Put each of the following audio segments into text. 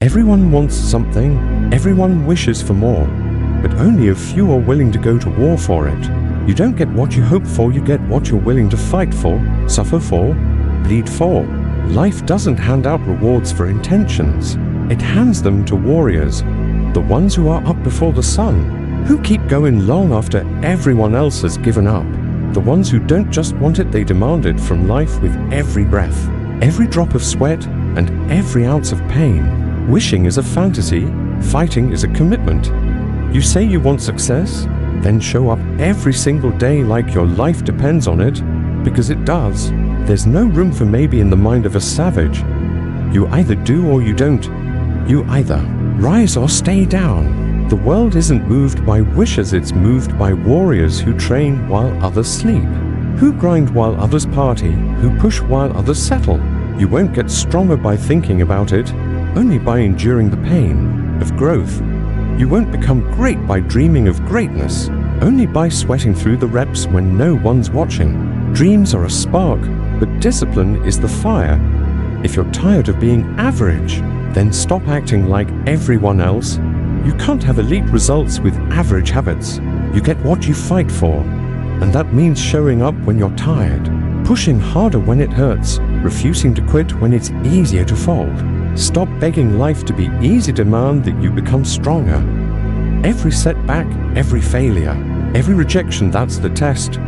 Everyone wants something, everyone wishes for more, but only a few are willing to go to war for it. You don't get what you hope for, you get what you're willing to fight for, suffer for, bleed for. Life doesn't hand out rewards for intentions. It hands them to warriors, the ones who are up before the sun, who keep going long after everyone else has given up, the ones who don't just want it, they demand it from life with every breath, every drop of sweat, and every ounce of pain. Wishing is a fantasy, fighting is a commitment. You say you want success, then show up every single day like your life depends on it, because it does. There's no room for maybe in the mind of a savage. You either do or you don't. You either rise or stay down. The world isn't moved by wishes, it's moved by warriors who train while others sleep, who grind while others party, who push while others settle. You won't get stronger by thinking about it, only by enduring the pain of growth. You won't become great by dreaming of greatness, only by sweating through the reps when no one's watching. Dreams are a spark, but discipline is the fire. If you're tired of being average, then stop acting like everyone else. You can't have elite results with average habits. You get what you fight for, and that means showing up when you're tired, pushing harder when it hurts, refusing to quit when it's easier to fold. Stop begging life to be easy, demand that you become stronger. Every setback, every failure, every rejection, that's the test.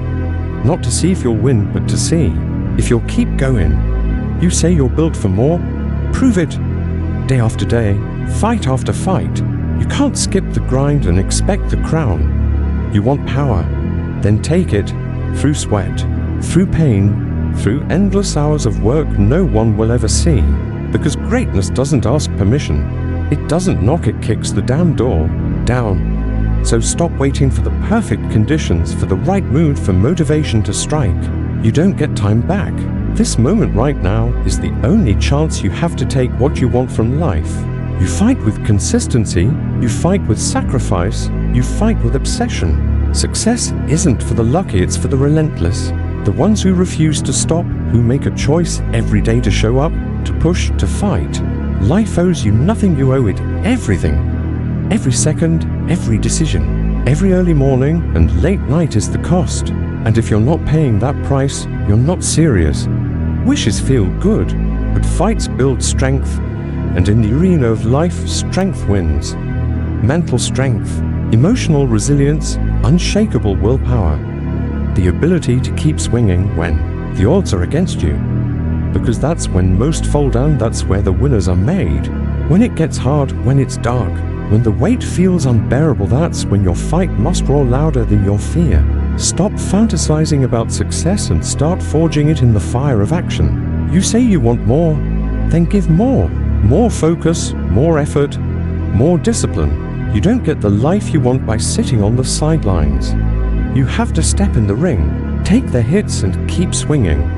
Not to see if you'll win, but to see if you'll keep going. You say you're built for more, prove it. Day after day, fight after fight. You can't skip the grind and expect the crown. You want power, then take it through sweat, through pain, through endless hours of work no one will ever see. Because greatness doesn't ask permission. It doesn't knock, it kicks the damn door down. So stop waiting for the perfect conditions, for the right mood, for motivation to strike. You don't get time back. This moment right now is the only chance you have to take what you want from life. You fight with consistency, you fight with sacrifice, you fight with obsession. Success isn't for the lucky, it's for the relentless. The ones who refuse to stop, who make a choice every day to show up, to push, to fight. Life owes you nothing, you owe it everything. Every second, every decision, every early morning and late night is the cost. And if you're not paying that price, you're not serious. Wishes feel good, but fights build strength. And in the arena of life, strength wins. Mental strength, emotional resilience, unshakable willpower. The ability to keep swinging when the odds are against you. Because that's when most fall down, that's where the winners are made. When it gets hard, when it's dark, when the weight feels unbearable, that's when your fight must roar louder than your fear. Stop fantasizing about success and start forging it in the fire of action. You say you want more, then give more. More focus, more effort, more discipline. You don't get the life you want by sitting on the sidelines. You have to step in the ring, take the hits and keep swinging.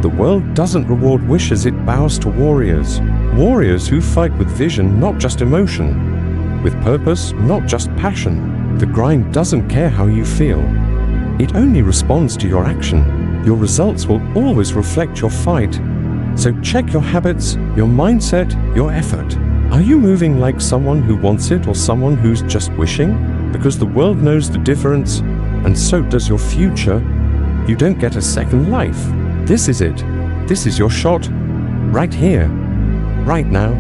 The world doesn't reward wishes, it bows to warriors. Warriors who fight with vision, not just emotion. With purpose, not just passion. The grind doesn't care how you feel. It only responds to your action. Your results will always reflect your fight. So check your habits, your mindset, your effort. Are you moving like someone who wants it or someone who's just wishing? Because the world knows the difference, and so does your future. You don't get a second life. This is it. This is your shot. Right here. Right now.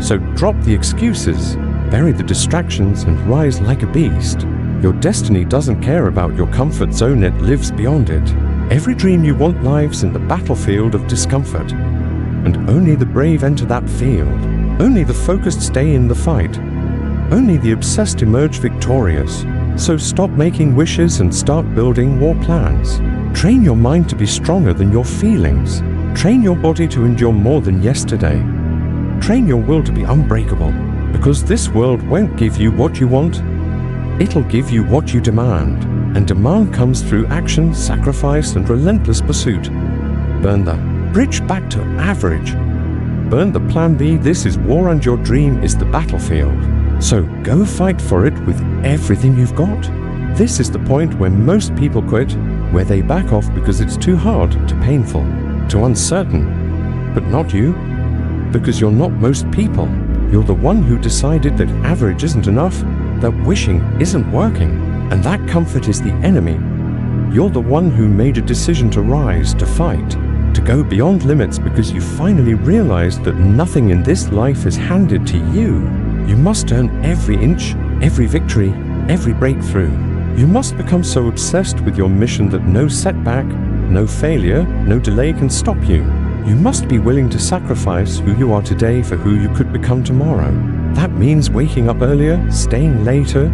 So drop the excuses, bury the distractions, and rise like a beast. Your destiny doesn't care about your comfort zone, it lives beyond it. Every dream you want lives in the battlefield of discomfort. And only the brave enter that field. Only the focused stay in the fight. Only the obsessed emerge victorious. So stop making wishes and start building war plans. Train your mind to be stronger than your feelings. Train your body to endure more than yesterday. Train your will to be unbreakable. Because this world won't give you what you want. It'll give you what you demand. And demand comes through action, sacrifice, and relentless pursuit. Burn the bridge back to average. Burn the plan B. This is war and your dream is the battlefield. So go fight for it with everything you've got. This is the point where most people quit, where they back off because it's too hard, too painful, too uncertain. But not you, because you're not most people. You're the one who decided that average isn't enough, that wishing isn't working, and that comfort is the enemy. You're the one who made a decision to rise, to fight, to go beyond limits because you finally realized that nothing in this life is handed to you. You must earn every inch, every victory, every breakthrough. You must become so obsessed with your mission that no setback, no failure, no delay can stop you. You must be willing to sacrifice who you are today for who you could become tomorrow. That means waking up earlier, staying later,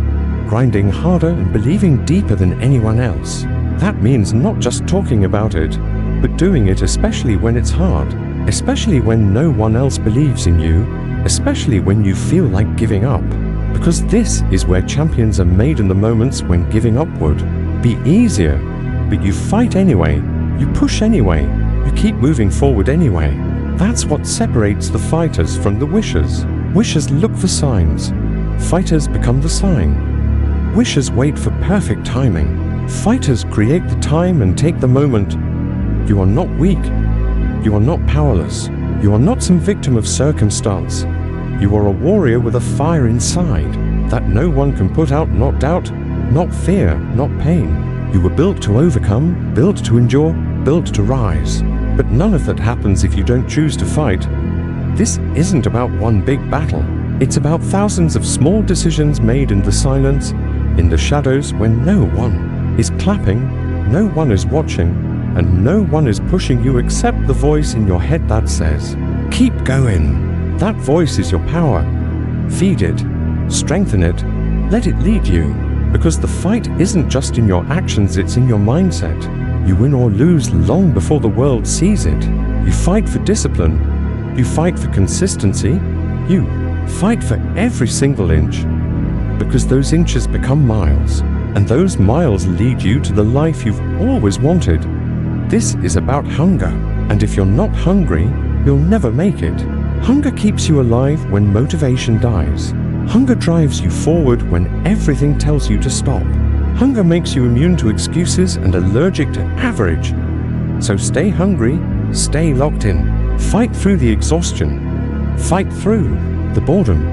grinding harder, and believing deeper than anyone else. That means not just talking about it, but doing it, especially when it's hard, especially when no one else believes in you, especially when you feel like giving up. Because this is where champions are made, in the moments when giving up would be easier. But you fight anyway, you push anyway, you keep moving forward anyway. That's what separates the fighters from the wishers. Wishers look for signs. Fighters become the sign. Wishers wait for perfect timing. Fighters create the time and take the moment. You are not weak. You are not powerless. You are not some victim of circumstance. You are a warrior with a fire inside that no one can put out, not doubt, not fear, not pain. You were built to overcome, built to endure, built to rise. But none of that happens if you don't choose to fight. This isn't about one big battle. It's about thousands of small decisions made in the silence, in the shadows, when no one is clapping, no one is watching, and no one is pushing you except the voice in your head that says, "Keep going." That voice is your power. Feed it, strengthen it, let it lead you. Because the fight isn't just in your actions, it's in your mindset. You win or lose long before the world sees it. You fight for discipline. You fight for consistency. You fight for every single inch. Because those inches become miles. And those miles lead you to the life you've always wanted. This is about hunger. And if you're not hungry, you'll never make it. Hunger keeps you alive when motivation dies. Hunger drives you forward when everything tells you to stop. Hunger makes you immune to excuses and allergic to average. So stay hungry, stay locked in. Fight through the exhaustion. Fight through the boredom.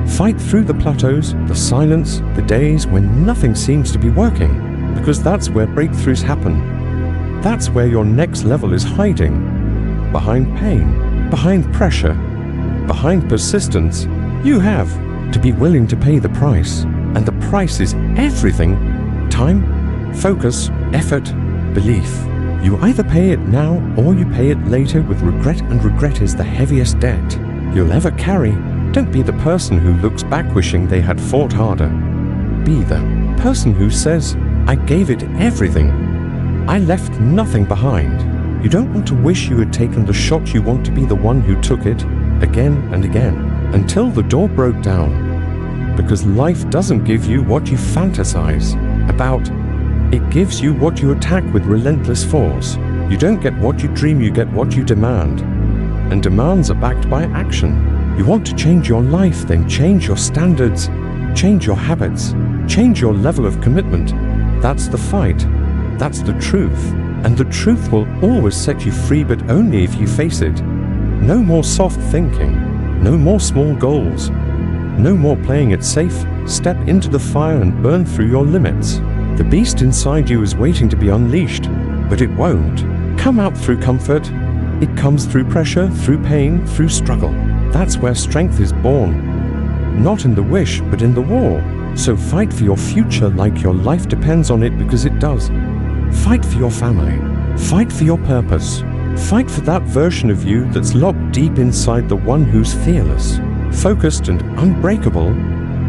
Fight through the plateaus, the silence, the days when nothing seems to be working. Because that's where breakthroughs happen. That's where your next level is hiding. Behind pain, behind pressure, behind persistence. You have to be willing to pay the price. And the price is everything. Time, focus, effort, belief. You either pay it now or you pay it later with regret, and regret is the heaviest debt you'll ever carry. Don't be the person who looks back wishing they had fought harder. Be the person who says, "I gave it everything. I left nothing behind." You don't want to wish you had taken the shot. You want to be the one who took it again and again until the door broke down. Because life doesn't give you what you fantasize about. It gives you what you attack with relentless force. You don't get what you dream, you get what you demand. And demands are backed by action. You want to change your life, then change your standards, change your habits, change your level of commitment. That's the fight. That's the truth. And the truth will always set you free, but only if you face it. No more soft thinking. No more small goals. No more playing it safe. Step into the fire and burn through your limits. The beast inside you is waiting to be unleashed, but it won't come out through comfort. It comes through pressure, through pain, through struggle. That's where strength is born. Not in the wish, but in the war. So fight for your future like your life depends on it, because it does. Fight for your family. Fight for your purpose. Fight for that version of you that's locked deep inside, the one who's fearless, focused and unbreakable.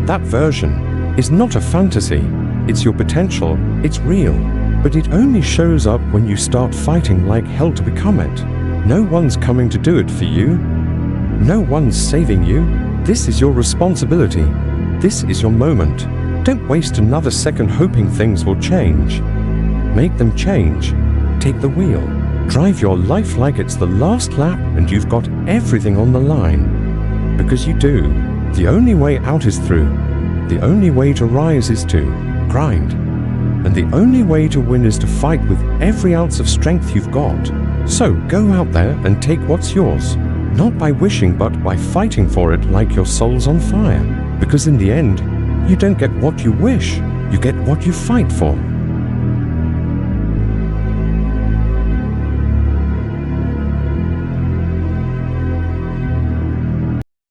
That version is not a fantasy. It's your potential. It's real. But it only shows up when you start fighting like hell to become it. No one's coming to do it for you. No one's saving you. This is your responsibility. This is your moment. Don't waste another second hoping things will change. Make them change. Take the wheel. Drive your life like it's the last lap and you've got everything on the line. Because you do. The only way out is through. The only way to rise is to grind. And the only way to win is to fight with every ounce of strength you've got. So go out there and take what's yours. Not by wishing, but by fighting for it like your soul's on fire. Because in the end, you don't get what you wish, you get what you fight for.